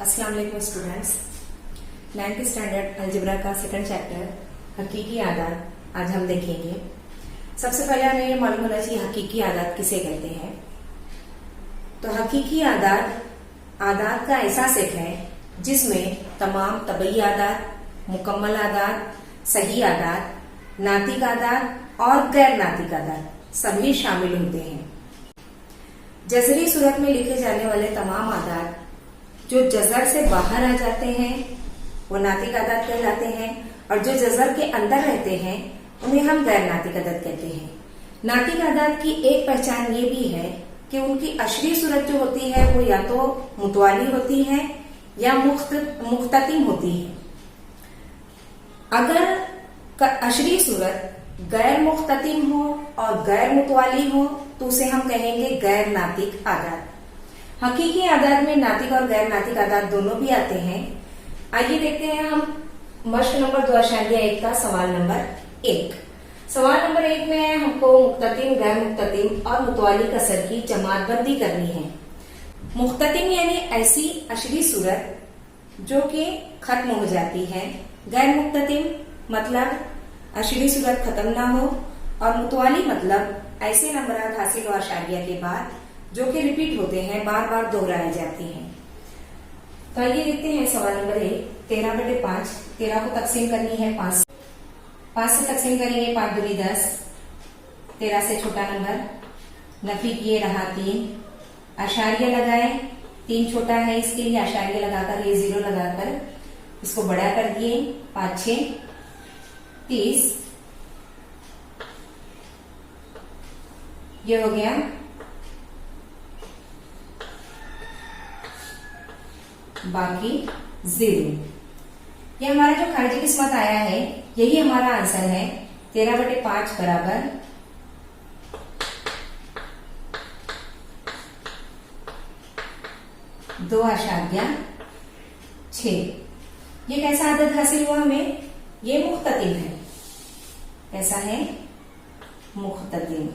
अस्सलाम वालेकुम students. 9th standard algebra का सेकंड चैप्टर हकीकी आदात आज हम देखेंगे। सबसे पहले हमें ये मालूम होना चाहिए हकीकी आदात किसे कहते हैं। तो हकीकी आदात का ऐसा सेट है जिसमें तमाम तबई आदात, मुकम्मल आदात, सही आदात, नातिक आदात और गैर नातिक आदात सभी शामिल होते हैं। जज़री सूरत में लिखे जाने वाले तमाम आदात जो जज़र से बाहर आ जाते हैं वो नातिक आदात कहलाते हैं और जो जज़र के अंदर रहते हैं उन्हें हम गैर नातिक आदात कहते हैं। नातिक आदात की एक पहचान ये भी है कि उनकी अशरी सूरत जो होती है वो या तो मुतवाली होती है या मुख्ततिम होती है। अगर अशरी सूरत गैर मुख्ततिम हो और गैर मुतवाली हो तो उसे हम कहेंगे गैर नातिक आदात। हकीकी आदात में नातिक और गैर नातिक आदात दोनों भी आते हैं। आइए देखते हैं हम मश्क नंबर 2.1 का सवाल नंबर 1। सवाल नंबर 1 में हमको मुख्ततिम, गैर मुख्ततिम और मुतवाली कसर की जमातबंदी करनी है। मुख्ततिम यानी ऐसी अशरी सूरत जो कि खत्म हो जाती है। गैर मुख्ततिम मतलब अशरी सूरत खत्म ना हो और मुतवाली मतलब ऐसे नंबरात हासिल और आशारिया के बाद जो कि रिपीट होते हैं, बार बार दोहराए जाते हैं। तो आइए देखते हैं सवाल नंबर 1। 13/5 13 को तकसीम करनी है 5 से तकसीम करेंगे 5 दूनी 10। 13 से छोटा नंबर नफी किए रहा 3, आशारिया लगाए 3 छोटा है इसके लिए आशारिया लगाकर ये 0 लगाकर इसको बड़ा कर दिए 5 6 30। ये हो गया बाकी 0। ये हमारा जो खारिजी किस्मत आया है यही हमारा आंसर है। 13/5 बराबर 2.6। ये कैसा आदत हासिल हुआ हमें? ये मुख्ततिम है। कैसा है? मुख्ततिम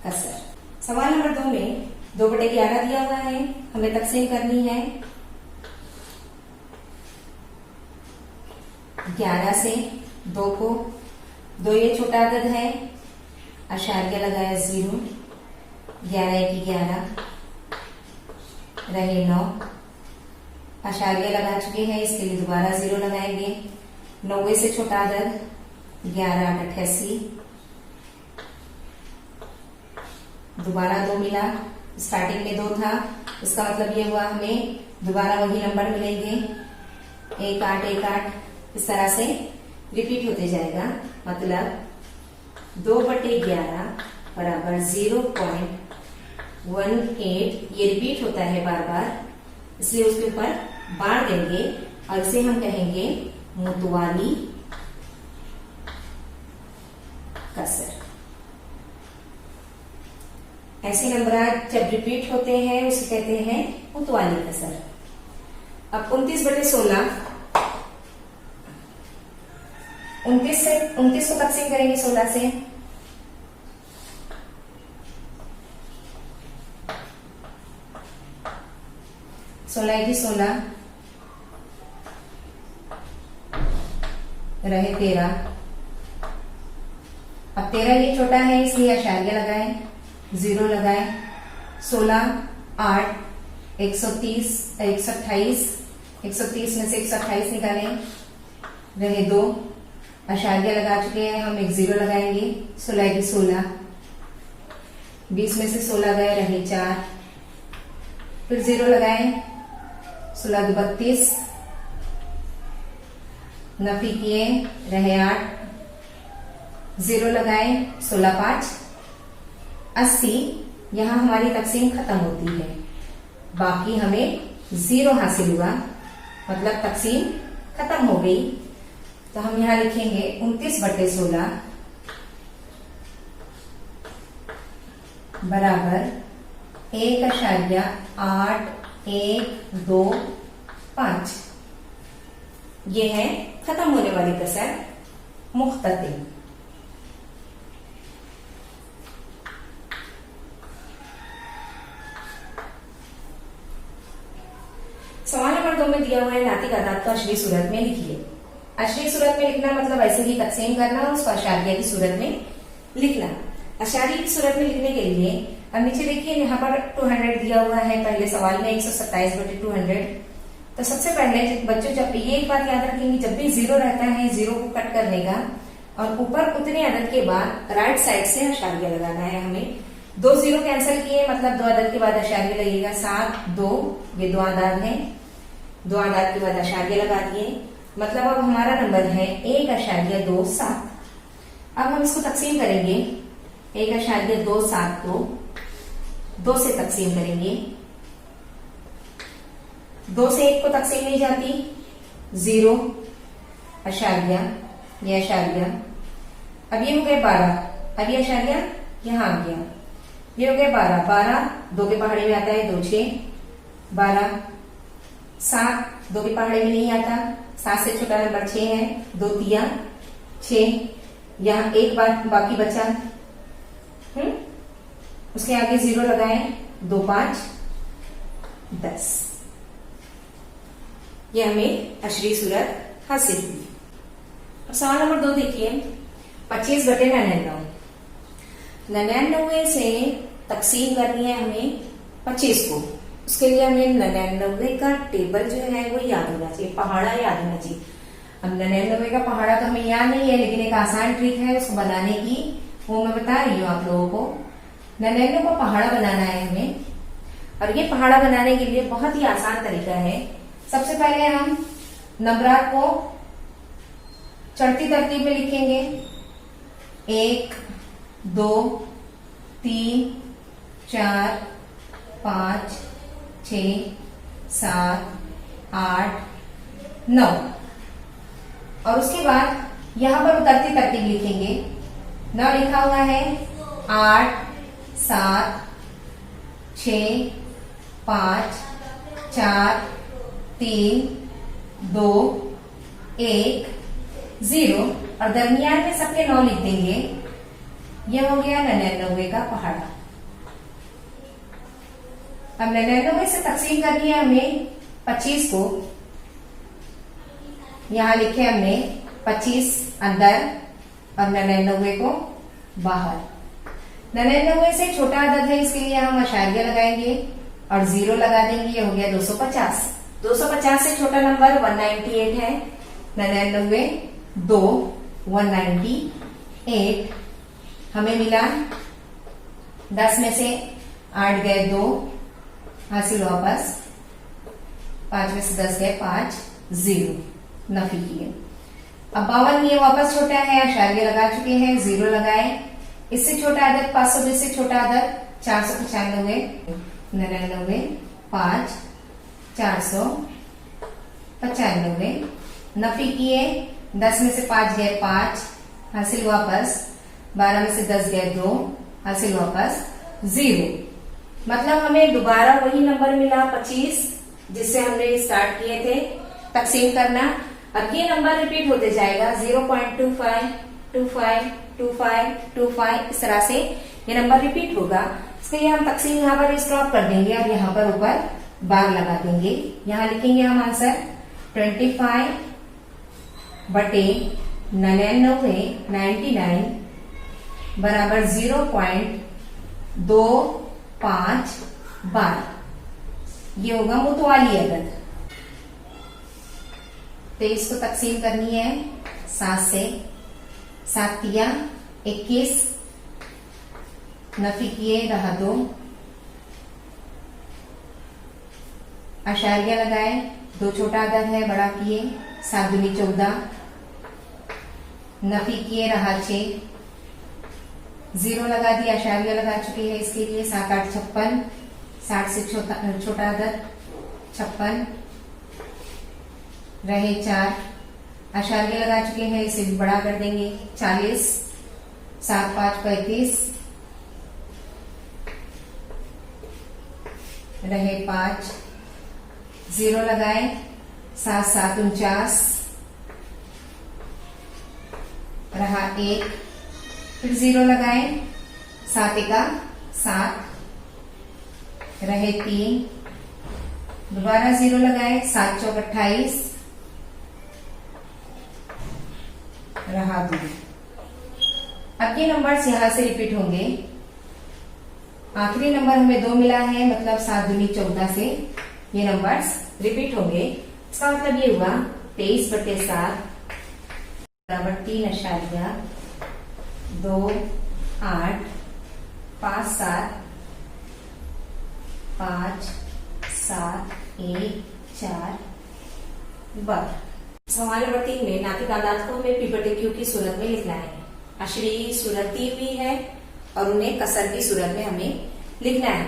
कसर। सवाल नंबर 2 में 2/11 दिया हुआ है, हमें तकसीम करनी है 11 से 2 को। 2 ये छोटा अदद है, आशारिया लगाया 0, 11 1 11 रहे 9। आशारिया लगा चुके हैं, इसके लिए दोबारा 0 लगाएंगे। 90 से छोटा अदद 11 8 88, दोबारा 2 मिला। स्टार्टिंग में 2 था, इसका मतलब ये हुआ हमें दोबारा वही नंबर मिलेंगे 1 8 1 8। इस तरह से रिपीट होते जाएगा। मतलब 2/11 बराबर 0.18। ये रिपीट होता है बार बार, इसलिए उसके ऊपर बार देंगे और इसे हम कहेंगे मुतवाली कसर। ऐसे नंबरात जब रिपीट होते हैं उसे कहते हैं मुतवाली कसर। अब 29/16 29 को तकसीम करेंगे 16 से। 16 1 16 रहे 13। अब 13 ये छोटा है इसलिए आशारिया लगाए 0 लगाए। 16 8 130 128। 130 में से 128 निकालें, रहे 2। आशारिया लगा चुके हैं हम, एक 0 लगाएंगे। 16 1 16 20 में से 16 गए, रहे 4, फिर 0 लगाए। 16 2 32 नफी किए, रहे 8, 0 लगाए। 16 5 80। यहां हमारी तकसीम खत्म होती है, बाकी हमें 0 हासिल हुआ, मतलब तकसीम खत्म हो गई। तो हम यहां लिखेंगे 29/16 बराबर 1.8125। ये है खत्म होने वाली कसर मुख्ततिम। सवाल नंबर 2 में दिया हुआ है नातिक आदात को अशरी सूरत में लिखिए। अशरी सूरत में लिखना मतलब ऐसे ही तकसीम करना और उसको अशारिया की सूरत में लिखना। अशारिया की सूरत में लिखने के लिए अब नीचे देखिए यहाँ पर 200 दिया हुआ है पहले सवाल में 127/200। तो सबसे पहले बच्चों जब ये एक बात याद रखेंगे, जब भी जीरो रहता है जीरो को कट करने का और ऊपर उतने अदद के बाद राइट साइड से अशारिया लगाना है। हमें 2 जीरो कैंसिल किए मतलब 2 अदद के बाद अशारिया लगेगा 7 2, ये 2 आदाद है, 2 आदाद के बाद अशारिया लगा दिए मतलब अब हमारा नंबर है 1.27। अब हम इसको तकसीम करेंगे 1.27 को 2 से तकसीम करेंगे। 2 से 1 को तकसीम नहीं जाती, 0 अशारिया, ये अशारिया। अब ये हो गए 12, अब ये अशारिया यहां आ गया, ये हो गए 12, 12 2 के पहाड़े में आता है 2 6, 12 7 2 के पहाड़े में नहीं आता, 7 से छोटा नंबर 6 है, 2 3 6, यहाँ एक बार बाकी बचा, उसके आगे 0 लगाए, 2 5 10। ये हमें अशरी सूरत हासिल हुई। सवाल नंबर 2 देखिए 25/99। 99 से तकसीम करनी है हमें 25 को। उसके लिए हमें 99 का टेबल जो है वो याद होना चाहिए, पहाड़ा याद होना चाहिए। अब 99 का पहाड़ा तो हमें याद नहीं है लेकिन एक आसान ट्रिक है उसको बनाने की, वो मैं बता रही हूँ आप लोगों को। 99 को पहाड़ा बनाना है हमें और ये पहाड़ा बनाने के लिए बहुत ही आसान तरीका है। सबसे पहले हम नंबरात को चढ़ती तरतीब में लिखेंगे, 1 2 3 4 5 6 7 8 9 और उसके बाद यहां पर उतरती तरतीब लिखेंगे। 9 लिखा हुआ है 8 7 6 5 4 3 2 1 0 और दरमियान में सबके 9 लिख देंगे। यह हो गया 99 का पहाड़ा। अब 99 से तकसीम करनी है हमें 25 को। यहां लिखे हमने 25 अंदर और 99 को बाहर। 99 से छोटा अदद है इसके लिए हम अशारिया लगाएंगे और 0 लगा देंगे, ये हो गया 250। 250 से छोटा नंबर 198 है। 99 2 198 हमें मिला 10 में से 8 गए 2 हासिल वापस, 5 में से 10 गए 5 0 नफी किए। अब 52 ये वापस छोटा है, अशारिया लगा चुके हैं, 0 लगाए। इससे छोटा अदद 520 से छोटा अदद 495 99 5 495 नफी किए। 10 में से 5 गए 5 हासिल वापस, 12 में से 10 गए 2 हासिल वापस 0। मतलब हमें दोबारा वही नंबर मिला 25 जिससे हमने स्टार्ट किए थे तकसीम करना। अब ये नंबर रिपीट होते जाएगा 0.25 25 25 25 इस तरह से ये नंबर रिपीट होगा। इसके लिए हम तकसीम यहाँ पर स्टॉप कर देंगे और यहाँ पर ऊपर बार लगा देंगे। यहाँ लिखेंगे हम आंसर 25 बटे 99 बराबर 0.25 बार। ये होगा मुतवाली अदद। तो इसको तकसीम करनी है 7 से। 7 किया 21 नफी किए रहा 2 अशारिया लगाए, 2 छोटा अदद है बड़ा किए, 7 दूनी 14 नफी किए रहा 6 0 लगा दिया, अशारिया लगा चुके हैं इसके लिए 7 8 56 60 से छोटा अदद 56 रहे 4 अशारिया लगा चुके हैं, इसे भी बड़ा कर देंगे 40 7 5 35 रहे 5 0 लगाए 7 7 49 रहा 1 फिर 0 लगाए 7 1 7 रहे 3 दोबारा 0 लगाए, 7 चौक 28 रहा 2। अब ये नंबर्स यहां से रिपीट होंगे। आखिरी नंबर हमें 2 मिला है, मतलब 7 दूनी 14 से ये नंबर्स रिपीट होंगे। इसका मतलब ये हुआ 23/7 बराबर 3.2 8 5 7 5 7 1 4 12। सवाल नंबर 3 में नातिक आदात को हमें P/Q की सूरत में लिखना है। अशरीरी सूरत दी हुई है और उन्हें कसर की सूरत में हमें लिखना है।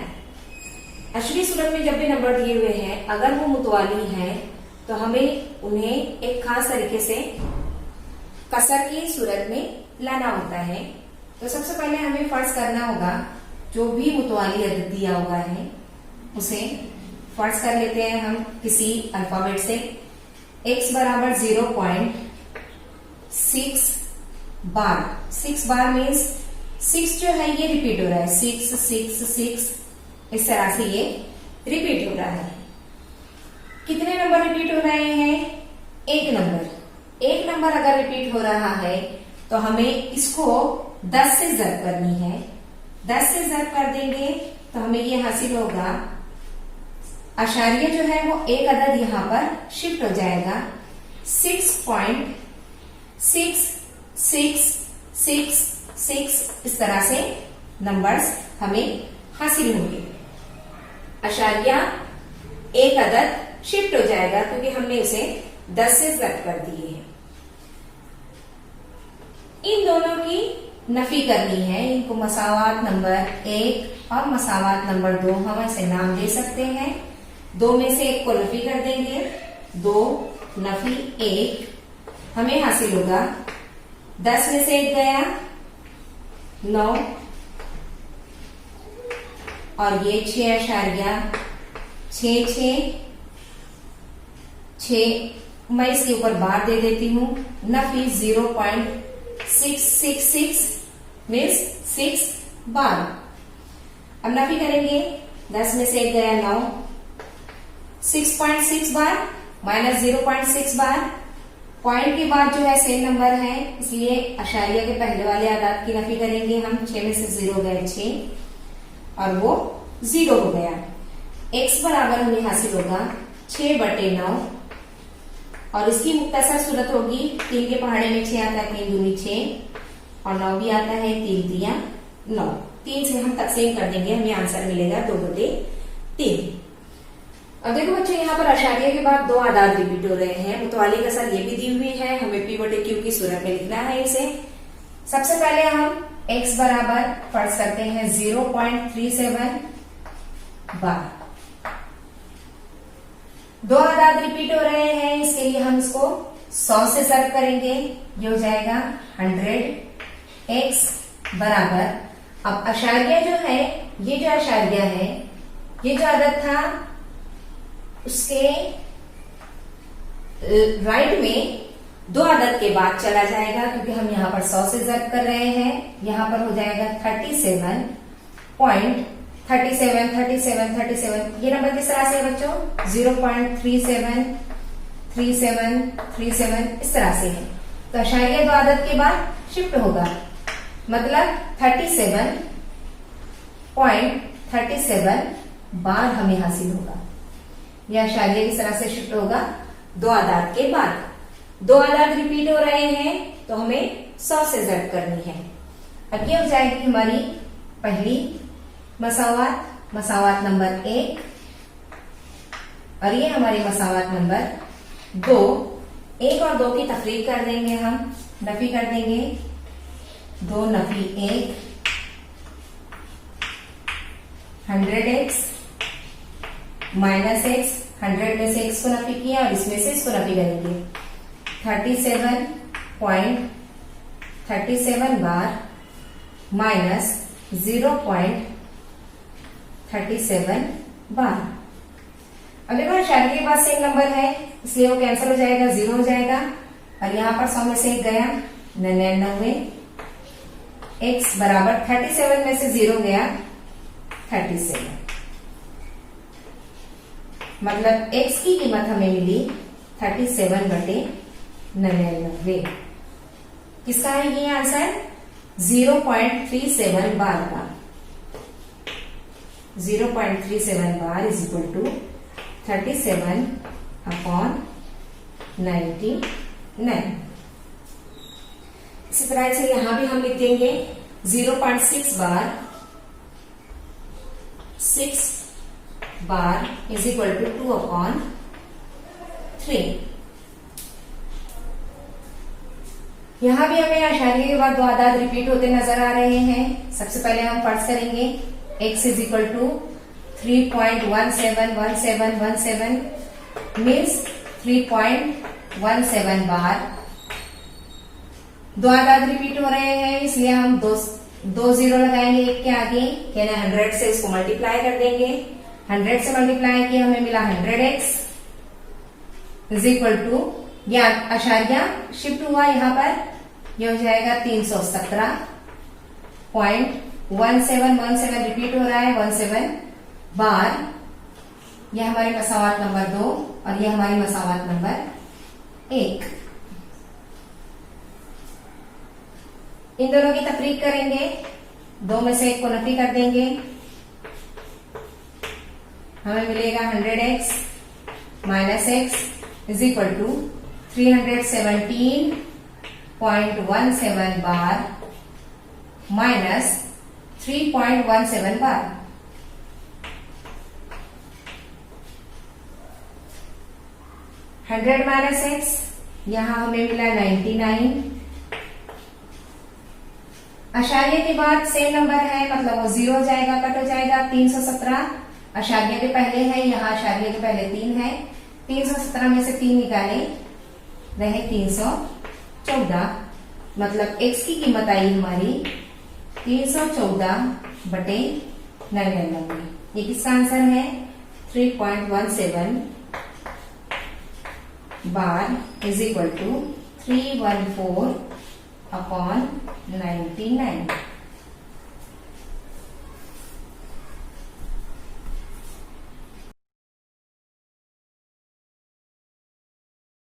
अशरीरी सूरत में जब भी नंबर दिए हुए हैं, अगर वो मुतवाली हैं तो हमें उन्हें एक खास तरीके से कसर की सूरत में लाना होता है। तो सबसे पहले हमें फर्ज करना होगा, जो भी मुतवाली अदद दिया हुआ है उसे फर्ज कर लेते हैं हम किसी अल्फाबेट से। x बराबर 0.6 बार। 6 बार मीन्स 6 जो है ये रिपीट हो रहा है, 6 6 6 इस तरह से ये रिपीट हो रहा है। कितने नंबर रिपीट हो रहे हैं? एक नंबर। एक नंबर अगर रिपीट हो रहा है तो हमें इसको 10 से ज़र्ब करनी है। 10 से ज़र्ब कर देंगे तो हमें ये हासिल होगा, अशारिया जो है वो एक अदद यहां पर शिफ्ट हो जाएगा। 6.6666 इस तरह से नंबर्स हमें हासिल होंगे। अशारिया एक अदद शिफ्ट हो जाएगा क्योंकि हमने उसे 10 से ज़र्ब कर दिए हैं। इन दोनों की नफी करनी है। इनको मसावात नंबर 1 और मसावात नंबर 2 हम ऐसे नाम दे सकते हैं। 2 में से 1 को नफी कर देंगे, 2 नफी 1 हमें हासिल होगा। 10 में से 1 गया 9 और ये 6.6 मैं इसके ऊपर बार दे देती हूं। नफी 0.666 मीन्स 6 बार। अब नफी करेंगे, 10 में से 1 गया 9, 6.6 बार माइनस 0.6 बार। पॉइंट के बाद जो है सेम नंबर है, इसलिए अशारिया के पहले वाले आदात की नफी करेंगे हम। 6 में से 0 गए 6 और वो 0 हो गया। x बराबर हमें हासिल होगा 6/9 और इसकी मुख्तसर सूरत होगी, 3 के पहाड़े में 6 आता है, 3 दूनी 6 और 9 भी आता है, 3 3 9। 3 से हम तकसीम कर देंगे, हमें आंसर मिलेगा 2/3। अब देखो बच्चों, यहाँ पर अशारिया के बाद 2 आदाद रिपीट हो रहे हैं। मुतवाली कसर ये भी दी हुई है, हमें P/Q की सूरत में लिखना है इसे। सबसे पहले हम x बराबर फर्ज करते हैं 0.37 बार। 2 आदाद रिपीट हो रहे हैं, इसके लिए हम इसको 100 से ज़र्ब करेंगे, ये हो जाएगा 100। x बराबर, अब अशारिया जो है, ये जो अशारिया है, ये जो अदद था उसके राइट में 2 अदद के बाद चला जाएगा, क्योंकि हम यहाँ पर 100 से ज़र्ब कर रहे हैं। यहाँ पर हो जाएगा 37.37 ये नंबर किस तरह से है बच्चों? 0.37 इस तरह से है। तो अशारिया 2 अदद के बाद शिफ्ट होगा, मतलब 37.37 बार हमें हासिल होगा। यह अशारिया किस तरह से शिफ्ट होगा? 2 आदाद के बाद। 2 आदाद रिपीट हो रहे हैं तो हमें 100 से ज़र्ब करनी है। अब ये हो जाएगी हमारी पहली मसावात नंबर 1 और ये हमारी मसावात नंबर 2। 1 और 2 की तफरीक कर देंगे हम, नफी कर देंगे। 2 नफी 1 100x माइनस x, 100 में से x को नफी किया और इसमें से इसको नफी करेंगे। 37.37 बार माइनस 0.37 बार। अब देखो अशारिया के बाद सेम नंबर है, इसलिए वो कैंसिल हो जाएगा, 0 हो जाएगा और यहाँ पर 100 में से 1 गया 99। x बराबर 37 में से 0 गया 37। मतलब x की कीमत हमें मिली 37/99। किसका है ये आंसर? 0.37 बार का। 0.37 बार इज इक्वल टू 37/99। इसी तरह से यहां भी हम लिख देंगे 0.6 बार 6 बार इज इक्वल टू 2/3। यहां भी हमें आशार्य के बाद दो आदाद रिपीट होते नजर आ रहे हैं। सबसे पहले हम फर्ज करेंगे x is equal to 3.171717 means 3.17 bar. दो आदाद रिपीट हो रहे हैं इसलिए हम दो जीरो लगाएंगे एक के आगे, यानी 100 से इसको मल्टीप्लाई कर देंगे। 100 से मल्टीप्लाई किया हमें मिला 100x इज इक्वल टू, या आशार्य शिफ्ट हुआ यहाँ पर, यह हो जाएगा 317.1717 रिपीट हो रहा है 17 बार। यह हमारी मसावात नंबर 2 और यह हमारी मसावात नंबर 1। इन दोनों की तफरीक करेंगे, 2 में से 1 को नफी कर देंगे, हमें मिलेगा 100x minus x is equal to 317.17 bar minus 3.17 bar. Hundred minus x, यहां हमें मिला 99। आशार्य के बाद सेम नंबर है, मतलब वो 0 हो जाएगा, कट हो जाएगा। 317 आशार्य के पहले है, यहाँ आशार्य के पहले 3 है। 317 में से 3 निकाले, रहे 314, मतलब x की कीमत आई हमारी 314/99। ये किसका आंसर है? 3.17 बार इज इक्वल टू 314/99।